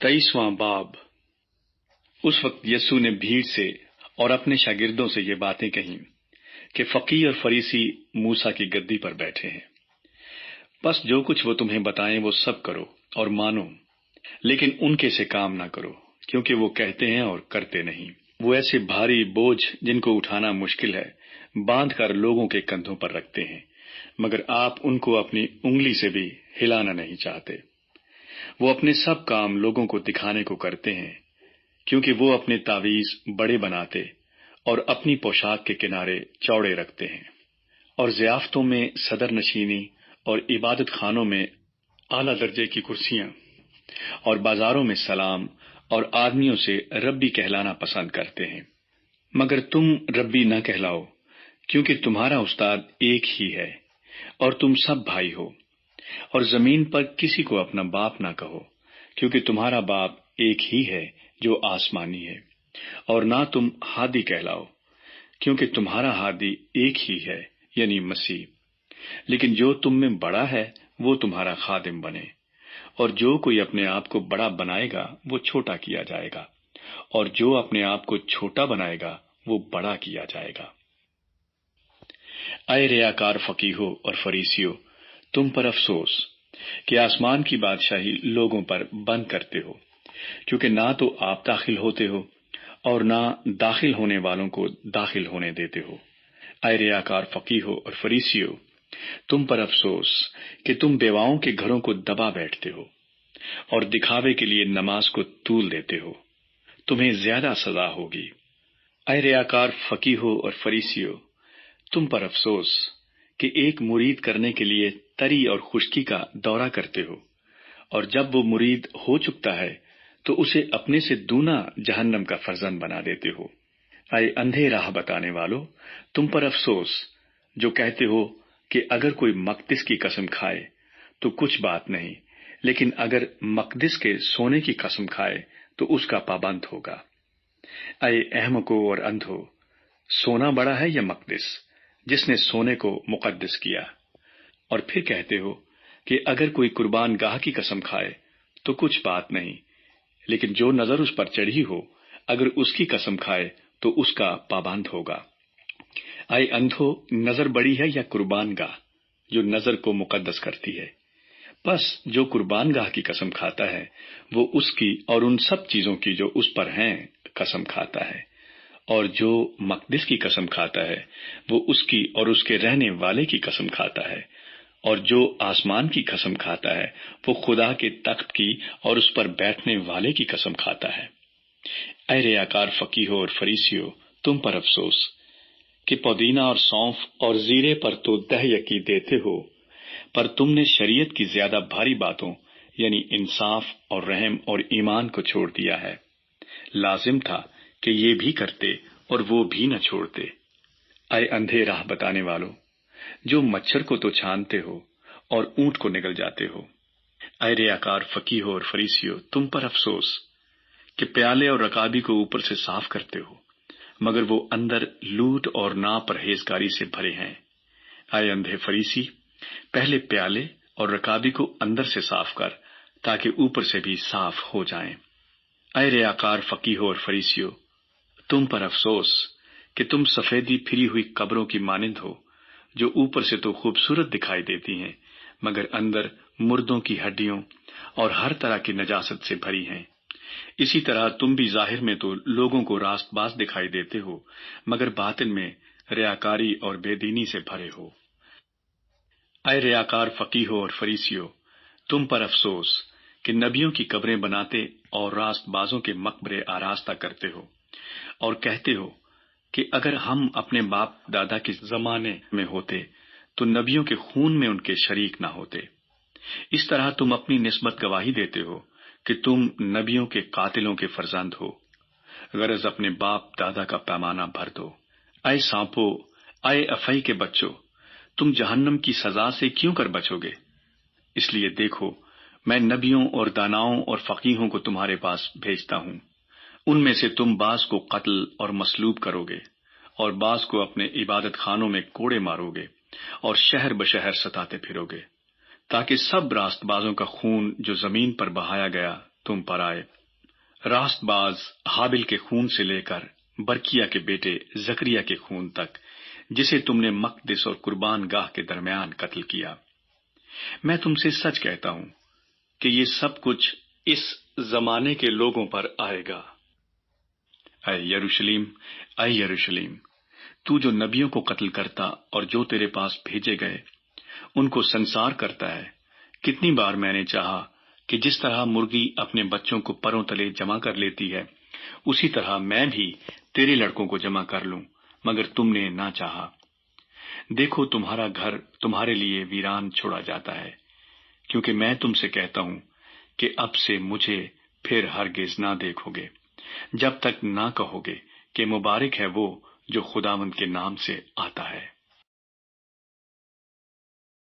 23واں باب۔ اس وقت یسوع نے بھیڑ سے اور اپنے شاگردوں سے یہ باتیں کہیں کہ فقیہ اور فریسی موسیٰ کی گدی پر بیٹھے ہیں۔ بس جو کچھ وہ تمہیں بتائیں وہ سب کرو اور مانو، لیکن ان کے سے کام نہ کرو، کیونکہ وہ کہتے ہیں اور کرتے نہیں۔ وہ ایسے بھاری بوجھ جن کو اٹھانا مشکل ہے باندھ کر لوگوں کے کندھوں پر رکھتے ہیں، مگر آپ ان کو اپنی انگلی سے بھی ہلانا نہیں چاہتے۔ وہ اپنے سب کام لوگوں کو دکھانے کو کرتے ہیں، کیونکہ وہ اپنے تعویذ بڑے بناتے اور اپنی پوشاک کے کنارے چوڑے رکھتے ہیں، اور ضیافتوں میں صدر نشینی اور عبادت خانوں میں اعلیٰ درجے کی کرسیاں اور بازاروں میں سلام اور آدمیوں سے ربی کہلانا پسند کرتے ہیں۔ مگر تم ربی نہ کہلاؤ، کیونکہ تمہارا استاد ایک ہی ہے اور تم سب بھائی ہو۔ اور زمین پر کسی کو اپنا باپ نہ کہو، کیونکہ تمہارا باپ ایک ہی ہے جو آسمانی ہے۔ اور نہ تم ہادی کہلاؤ، کیونکہ تمہارا ہادی ایک ہی ہے، یعنی مسیح۔ لیکن جو تم میں بڑا ہے وہ تمہارا خادم بنے، اور جو کوئی اپنے آپ کو بڑا بنائے گا وہ چھوٹا کیا جائے گا، اور جو اپنے آپ کو چھوٹا بنائے گا وہ بڑا کیا جائے گا۔ اے ریاکار فقیہو اور فریسیو، تم پر افسوس کہ آسمان کی بادشاہی لوگوں پر بند کرتے ہو، کیونکہ نہ تو آپ داخل ہوتے ہو اور نہ داخل ہونے والوں کو داخل ہونے دیتے ہو۔ اے ریاکار فقیہو اور فریسیو، تم پر افسوس کہ تم بیواؤں کے گھروں کو دبا بیٹھتے ہو اور دکھاوے کے لیے نماز کو طول دیتے ہو، تمہیں زیادہ سزا ہوگی۔ اے ریاکار فقیہو اور فریسیو، تم پر افسوس کہ ایک مرید کرنے کے لیے تری اور خشکی کا دورہ کرتے ہو، اور جب وہ مرید ہو چکتا ہے تو اسے اپنے سے دونا جہنم کا فرزند بنا دیتے ہو۔ اے اندھے راہ بتانے والو، تم پر افسوس جو کہتے ہو کہ اگر کوئی مقدس کی قسم کھائے تو کچھ بات نہیں، لیکن اگر مقدس کے سونے کی قسم کھائے تو اس کا پابند ہوگا۔ اے احمقو اور اندھو، سونا بڑا ہے یا مقدس، جس نے سونے کو مقدس کیا؟ اور پھر کہتے ہو کہ اگر کوئی قربان گاہ کی قسم کھائے تو کچھ بات نہیں، لیکن جو نظر اس پر چڑھی ہو اگر اس کی قسم کھائے تو اس کا پابند ہوگا۔ اے اندھو، نظر بڑی ہے یا قربان گاہ جو نظر کو مقدس کرتی ہے؟ بس جو قربان گاہ کی قسم کھاتا ہے وہ اس کی اور ان سب چیزوں کی جو اس پر ہیں قسم کھاتا ہے، اور جو مقدس کی قسم کھاتا ہے وہ اس کی اور اس کے رہنے والے کی قسم کھاتا ہے، اور جو آسمان کی قسم کھاتا ہے وہ خدا کے تخت کی اور اس پر بیٹھنے والے کی قسم کھاتا ہے۔ اے ریاکار فقیہو اور فریسیو، تم پر افسوس کہ پودینہ اور سونف اور زیرے پر تو دہ یقی دیتے ہو، پر تم نے شریعت کی زیادہ بھاری باتوں یعنی انصاف اور رحم اور ایمان کو چھوڑ دیا ہے۔ لازم تھا کہ یہ بھی کرتے اور وہ بھی نہ چھوڑتے۔ اے اندھے راہ بتانے والو، جو مچھر کو تو چھانتے ہو اور اونٹ کو نگل جاتے ہو۔ اے ریاکار فقیہو اور فریسیو، تم پر افسوس کہ پیالے اور رکابی کو اوپر سے صاف کرتے ہو، مگر وہ اندر لوٹ اور ناپرہیزگاری سے بھرے ہیں۔ اے اندھے فریسی، پہلے پیالے اور رکابی کو اندر سے صاف کر تاکہ اوپر سے بھی صاف ہو جائیں۔ اے ریاکار فقیہو اور فریسیو، تم پر افسوس کہ تم سفیدی پھری ہوئی قبروں کی مانند ہو، جو اوپر سے تو خوبصورت دکھائی دیتی ہیں مگر اندر مردوں کی ہڈیوں اور ہر طرح کی نجاست سے بھری ہیں۔ اسی طرح تم بھی ظاہر میں تو لوگوں کو راست باز دکھائی دیتے ہو، مگر باطن میں ریاکاری اور بے دینی سے بھرے ہو۔ اے ریاکار فقیہو اور فریسیو، تم پر افسوس کہ نبیوں کی قبریں بناتے اور راست بازوں کے مقبرے آراستہ کرتے ہو، اور کہتے ہو کہ اگر ہم اپنے باپ دادا کے زمانے میں ہوتے تو نبیوں کے خون میں ان کے شریک نہ ہوتے۔ اس طرح تم اپنی نسبت گواہی دیتے ہو کہ تم نبیوں کے قاتلوں کے فرزند ہو، غرض اپنے باپ دادا کا پیمانہ بھر دو۔ اے سانپو، اے افعی کے بچوں، تم جہنم کی سزا سے کیوں کر بچو گے؟ اس لیے دیکھو، میں نبیوں اور داناؤں اور فقیہوں کو تمہارے پاس بھیجتا ہوں، ان میں سے تم بعض کو قتل اور مصلوب کرو گے، اور بعض کو اپنے عبادت خانوں میں کوڑے مارو گے اور شہر بشہر ستاتے پھرو گے، تاکہ سب راست بازوں کا خون جو زمین پر بہایا گیا تم پر آئے۔ راست باز حابل کے خون سے لے کر برکیہ کے بیٹے زکریا کے خون تک، جسے تم نے مقدس اور قربان گاہ کے درمیان قتل کیا۔ میں تم سے سچ کہتا ہوں کہ یہ سب کچھ اس زمانے کے لوگوں پر آئے گا۔ اے یروشلیم، اے یروشلیم، تو جو نبیوں کو قتل کرتا اور جو تیرے پاس بھیجے گئے ان کو سنسار کرتا ہے، کتنی بار میں نے چاہا کہ جس طرح مرغی اپنے بچوں کو پروں تلے جمع کر لیتی ہے، اسی طرح میں بھی تیرے لڑکوں کو جمع کر لوں، مگر تم نے نہ چاہا۔ دیکھو تمہارا گھر تمہارے لیے ویران چھوڑا جاتا ہے، کیونکہ میں تم سے کہتا ہوں کہ اب سے مجھے پھر ہرگز نہ دیکھو گے، جب تک نہ کہو گے کہ مبارک ہے وہ جو خداوند کے نام سے آتا ہے۔